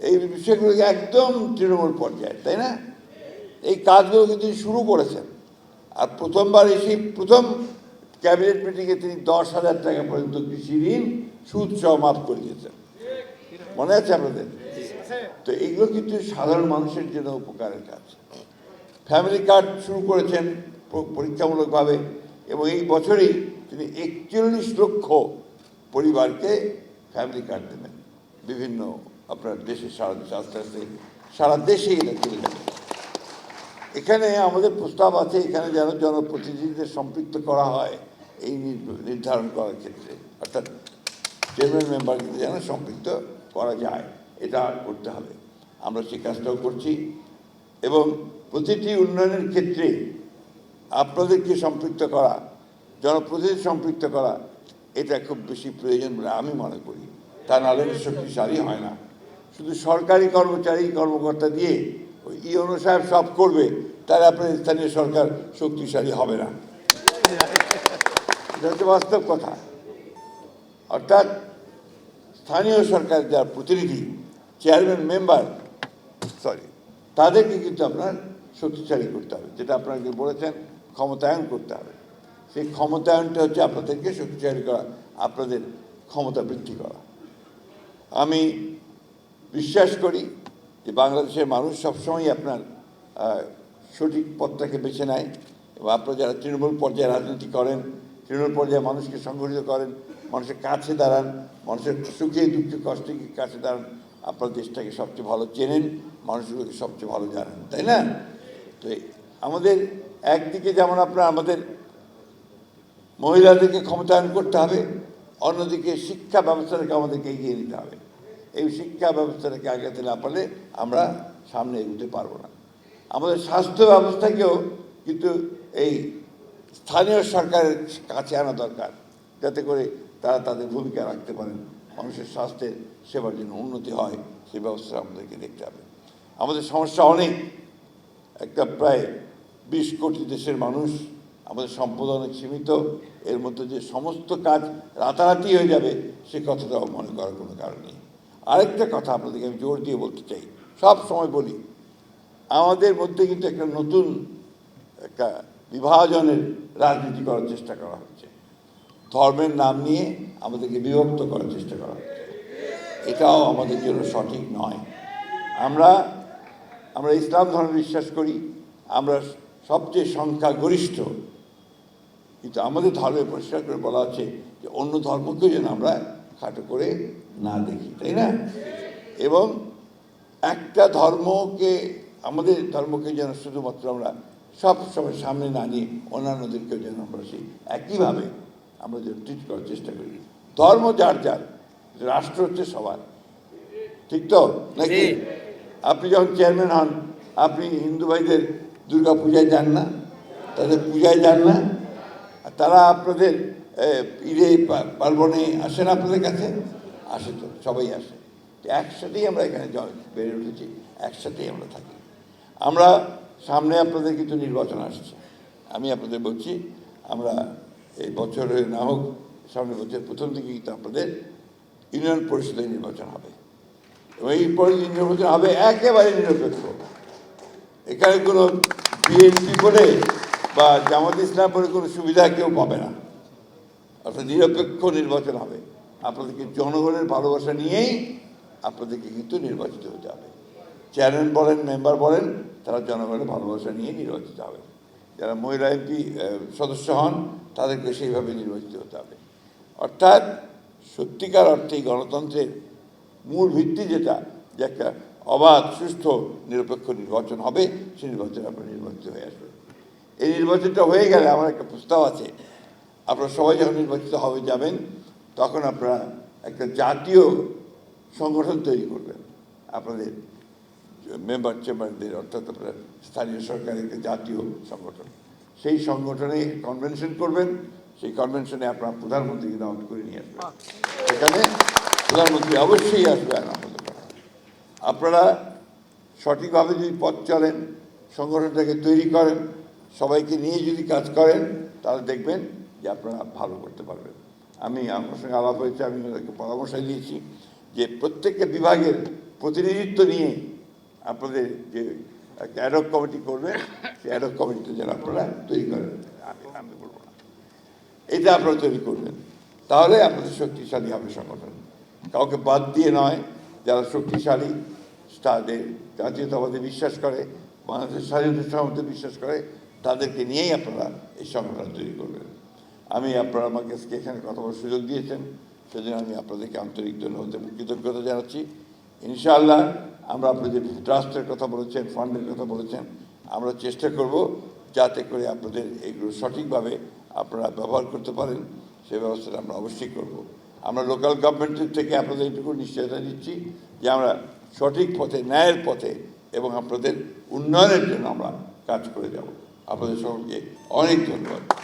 এই বিষয়গুলো একদম তৃণমূল পর্যায়ে, তাই না? এই কাজগুলো কিন্তু শুরু করেছেন। আর প্রথমবার এসে প্রথম ক্যাবিনেট মিটিংয়ে তিনি 10,000 টাকা পর্যন্ত কৃষি ঋণ সুদ সহ মাফ করে দিয়েছেন, মনে আছে আপনাদের? তো এইগুলো কিন্তু সাধারণ মানুষের জন্য উপকারের কাজ। ফ্যামিলি কার্ড শুরু করেছেন পরীক্ষামূলকভাবে, এবং এই বছরেই তিনি 41 লক্ষ পরিবারকে ফ্যামিলি কার্ড দেবেন বিভিন্ন আপনার দেশের সারা দেশে, আস্তে আস্তে সারা দেশেই এটা চলে যাবে। এখানে আমাদের প্রস্তাব আছে এখানে যেন জনপ্রতিনিধিদের সম্পৃক্ত করা হয় এই নির্ধারণ করার ক্ষেত্রে, অর্থাৎ চেয়ারম্যান মেম্বারকে যেন সম্পৃক্ত করা যায়, এটা করতে হবে। আমরা সেই কাজটাও করছি, এবং প্রতিটি উন্নয়নের ক্ষেত্রে আপনাদেরকে সম্পৃক্ত করা, জনপ্রতিনিধি সম্পৃক্ত করা, এটা খুব বেশি প্রয়োজন বলে আমি মনে করি। তা নাহলে শক্তিশালী হয় না। শুধু সরকারি কর্মচারী কর্মকর্তা দিয়ে ওই ইউনো সাহেব সব করবে, তাহলে আপনার স্থানীয় সরকার শক্তিশালী হবে না। এটা হচ্ছে বাস্তব কথা। অর্থাৎ স্থানীয় সরকার যার প্রতিনিধি, চেয়ারম্যান মেম্বার, তাদেরকে কিন্তু আপনার শক্তিশালী করতে হবে, যেটা আপনাকে বলেছেন ক্ষমতায়ন করতে হবে। সেই ক্ষমতায়নটা হচ্ছে আপনাদেরকে শক্তিশালী করা, আপনাদের ক্ষমতা বৃদ্ধি করা। আমি বিশ্বাস করি যে বাংলাদেশের মানুষ সবসময় আপনার সঠিক পথটাকে বেছে নেয়, এবং আপনারা যারা তৃণমূল পর্যায়ে রাজনীতি করেন, তৃণমূল পর্যায়ে মানুষকে সংগঠিত করেন, মানুষের কাছে দাঁড়ান, মানুষের সুখে দুঃখে কষ্টে কাছে দাঁড়ান, আপনার দেশটাকে সবচেয়ে ভালো চেনেন, মানুষগুলোকে সবচেয়ে ভালো জানেন, তাই না? তো আমাদের একদিকে যেমন আপনার আমাদের মহিলাদেরকে ক্ষমতায়ন করতে হবে, অন্যদিকে শিক্ষা ব্যবস্থাটাকে আমাদেরকে এগিয়ে নিতে হবে। এই শিক্ষা ব্যবস্থাটাকে আগাতে না পারলে আমরা সামনে এগোতে পারবো না। আমাদের স্বাস্থ্য ব্যবস্থাকেও কিন্তু এই স্থানীয় সরকারের কাছে আনা দরকার, যাতে করে তারা তাদের ভূমিকা রাখতে পারেন, মানুষের স্বাস্থ্যের সেবার জন্য উন্নতি হয়, সেই ব্যবস্থা আমাদেরকে দেখতে হবে। আমাদের সমস্যা অনেক, একটা প্রায় 20 কোটি দেশের মানুষ, আমাদের সম্পদ অনেক সীমিত, এর মধ্যে যে সমস্ত কাজ রাতারাতি হয়ে যাবে সে কথাটাও মনে করার কোনো কারণ নেই। আরেকটা কথা আপনাদেরকে আমি জোর দিয়ে বলতে চাই, সব সময় বলি, আমাদের মধ্যে কিন্তু একটা নতুন একটা বিভাজনের রাজনীতি করার চেষ্টা করা হচ্ছে, ধর্মের নাম নিয়ে আমাদেরকে বিভক্ত করার চেষ্টা করা হচ্ছে। এটাও আমাদের জন্য সঠিক নয়। আমরা ইসলাম ধর্মে বিশ্বাস করি, আমরা সবচেয়ে সংখ্যাগরিষ্ঠ, কিন্তু আমাদের ধর্মে পরিষ্কার করে বলা আছে যে অন্য ধর্মকেও যেন আমরা খাটো করে না দেখি, তাই না? এবং একটা ধর্মকে, আমাদের ধর্মকে যেন শুধুমাত্র আমরা সব সময় সামনে না নিয়ে অন্যান্যদেরকেও যেন আমরা সেই একইভাবে আমরা যেন ট্রিট করার চেষ্টা করি। ধর্ম যার যার, রাষ্ট্র হচ্ছে সবার, ঠিক তো নাকি? আপনি যখন চেয়ারম্যান হন, আপনি হিন্দু ভাইদের দুর্গা পূজায় যান না, তাদের পূজায় যান না, আর তারা আপনাদের ঈদে পার্বণে আসেন, আপনাদের কাছে আসে, তো সবাই আসে। একসাথেই আমরা এখানে বেড়ে উঠেছি, একসাথেই আমরা থাকি। আমরা সামনে আপনাদের কিন্তু নির্বাচন আসছে, আমি আপনাদের বলছি, আমরা এই বছরে না হোক সামনের বছর প্রথম দিকে কিন্তু আপনাদের ইউনিয়ন পরিষদের নির্বাচন হবে, এবং এই নির্বাচন হবে একেবারে নিরপেক্ষ। এখানে কোনো বিএনপি বলে বা জামাত ইসলাম বলে কোনো সুবিধা কেউ পাবে না, অর্থাৎ নিরপেক্ষ নির্বাচন হবে। আপনাদেরকে জনগণের ভালোবাসা নিয়েই আপনাদেরকে কিন্তু নির্বাচিত হতে হবে। চেয়ারম্যান বলেন, মেম্বার বলেন, তারা জনগণের ভালোবাসা নিয়ে নির্বাচিত হবে। যারা মহিলা এমপি সদস্য হন, তাদেরকে সেইভাবে নির্বাচিত হতে হবে। অর্থাৎ সত্যিকার অর্থেই গণতন্ত্রের মূল ভিত্তি যেটা, যে একটা অবাধ, সুষ্ঠু, নিরপেক্ষ নির্বাচন হবে, সেই নির্বাচনে আপনারা নির্বাচিত হয়ে আসবে। এই নির্বাচনটা হয়ে গেলে আমার একটা প্রস্তাব আছে, আপনারা সবাই যখন নির্বাচিত হবে যাবেন, তখন আপনারা একটা জাতীয় সংগঠন তৈরি করবেন, আপনাদের মেম্বার চেম্বারদের, অর্থাৎ আপনার স্থানীয় সরকারের একটা জাতীয় সংগঠন। সেই সংগঠনে কনভেনশন করবেন, সেই কনভেনশনে আপনার প্রধানমন্ত্রীকে দাওয়াত করে নিয়ে আসবেন। সেখানে প্রধানমন্ত্রী অবশ্যই আসবেন আমাদের। আপনারা সঠিকভাবে যদি পথ চলেন, সংগঠনটাকে তৈরি করেন, সবাইকে নিয়ে যদি কাজ করেন, তাহলে দেখবেন যে আপনারা ভালো করতে পারবেন। আমার সঙ্গে আলাপ হয়েছে, আমি ওদেরকে পরামর্শ দিয়েছি যে প্রত্যেকটা বিভাগের প্রতিনিধিত্ব নিয়ে আপনাদের যে একটা অ্যাডহক কমিটি করবেন, সেই অ্যাডহক কমিটিটা যেন আপনারা তৈরি করেন, আমি বলবো না, এটা আপনারা তৈরি করবেন, তাহলে আপনাদের শক্তিশালী হবে সংগঠন। কাউকে বাদ দিয়ে নয়, যারা শক্তিশালী, তাদের জাতীয়তাবাদে বিশ্বাস করে, বাংলাদেশের স্বাধীনতা সহমতে বিশ্বাস করে, তাদেরকে নিয়েই আপনারা এই সংগঠন তৈরি করবেন। আমি আপনারা আমাকে আজকে এখানে কথা বলার সুযোগ দিয়েছেন, সেজন্য আমি আপনাদেরকে আন্তরিক ধন্যবাদ এবং কৃতজ্ঞতা জানাচ্ছি। ইনশাআল্লাহ আমরা আপনাদের ট্রাস্টের কথা বলেছেন, ফান্ডের কথা বলেছেন, আমরা চেষ্টা করব যাতে করে আপনাদের এইগুলো সঠিকভাবে আপনারা ব্যবহার করতে পারেন, সে ব্যবস্থাটা আমরা অবশ্যই করব। আমরা লোকাল গভর্নমেন্টের থেকে আপনাদের এইটুকু নিশ্চয়তা দিচ্ছি যে আমরা সঠিক পথে, ন্যায়ের পথে এবং আপনাদের উন্নয়নের জন্য আমরা কাজ করে যাব। আপনাদের সকলকে অনেক ধন্যবাদ।